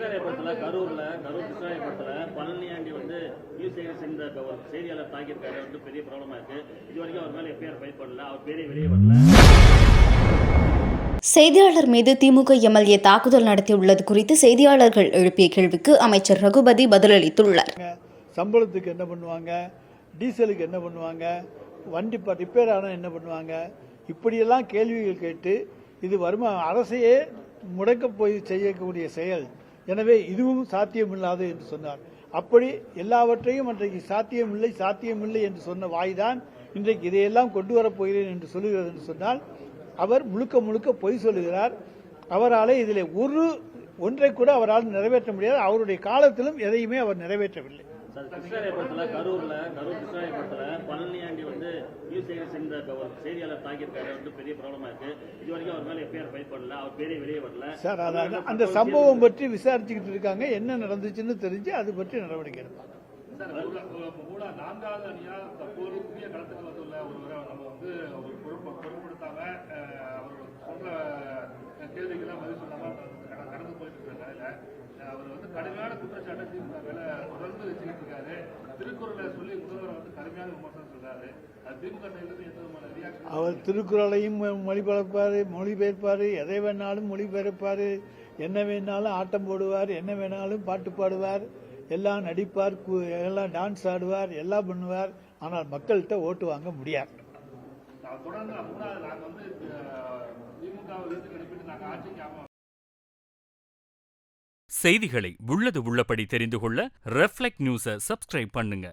கிருஷ்ணாயபுரத்தில் Karur கிருஷ்ணாயபுரத்தில் Palaniandi news சேர்ந்த ஒரு செய்தியாளர் தாக்கியிருக்காரு. பெரிய ப்ராப்ளமா இருக்கு. இது வரைக்கும் அவர் மேலே எஃப்ஐஆர் ஃபைல் பண்ணல. அவர் பேரே வெளியே வரல. செய்தியாளர் மீது திமுக எம்எல்ஏ தாக்குதல் நடத்தியுள்ளது குறித்து செய்தியாளர்கள் எழுப்பிய கேள்விக்கு அமைச்சர் ரகுபதி பதிலளித்துள்ளார். சம்பளத்துக்கு என்ன பண்ணுவாங்க, டீசலுக்கு என்ன பண்ணுவாங்க, வண்டி ரிப்பேர் ஆனால் என்ன பண்ணுவாங்க, இப்படியெல்லாம் கேள்விகள் கேட்டு இது அரசையே முடக்க போய் செய்யக்கூடிய செயல். எனவே இதுவும் சாத்தியமில்லாது என்று சொன்னார். அப்படி எல்லாவற்றையும் அன்றைக்கு சாத்தியமில்லை என்று சொன்ன வாய்தான் இன்றைக்கு இதையெல்லாம் கொண்டு வரப் போகிறேன் என்று சொல்லுகிறது என்று சொன்னால் அவர் முழுக்க பொய் சொல்லுகிறார். அவரால் இதில் ஒன்றை கூட அவரால் நிறைவேற்ற முடியாது. அவருடைய காலத்திலும் எதையுமே அவர் நிறைவேற்றவில்லை. கிருஷ்ணாயபுரத்தில் கரூர் கிருஷ்ணாயபுரத்தில் பழனியாண்டி நியூஸ் சேர்ந்த ஒரு செய்தியாளர் தாக்கியிருக்காரு. பெரிய ப்ராப்ளமா இருக்கு. இது வரைக்கும் அவர் மேலே எஃப்ஐஆர் ஃபைல் பண்ணல. அவர் பேரே வெளியே வரல. சார், அந்த சம்பவம் பற்றி விசாரிச்சுக்கிட்டு இருக்காங்க. என்ன நடந்துச்சுன்னு தெரிஞ்சு அது பற்றி நடவடிக்கை எடுப்பாங்க. நான்காவது அணியா தற்போது புதிய களத்துக்கு வந்துள்ள ஒருவரை நம்ம ஒரு பொருட்படுத்தாம அவர் சொல்ற கேள்விக்கெல்லாம் பதில் சொல்லாம கடந்து போயிட்டு இருக்காங்க. அவர் கடுமையான குற்றச்சாட்டை திமுக மேல தொடர்ந்து வச்சுக்கிட்டு இருக்காரு. திருக்குறளை சொல்லி முதல்வர் கடுமையான விமர்சனம் சொல்றாரு. அது திமுக சைடிலிருந்து எந்த விதமான ரியாக்ஷன்? அவர் திருக்குறளையும் மொழிபெயர்ப்பாரு, எதை வேணாலும் மொழிபெயர்ப்பாரு, என்ன வேணாலும் ஆட்டம் போடுவார், என்ன வேணாலும் பாட்டு பாடுவார், எல்லாம் நடிப்பார், எல்லாம் டான்ஸ் ஆடுவார், எல்லாம் பண்ணுவார். ஆனால் மக்கள்கிட்ட ஓட்டு வாங்க முடியாது. தொடர்ந்து நாங்கள் திமுக எதிர்த்து நாங்கள் ஆட்சிக்கு செய்திகளை உள்ளது உள்ளபடி தெரிந்து கொள்ள ரெஃப்ளெக்ட் நியூஸை சப்ஸ்கிரைப் பண்ணுங்க.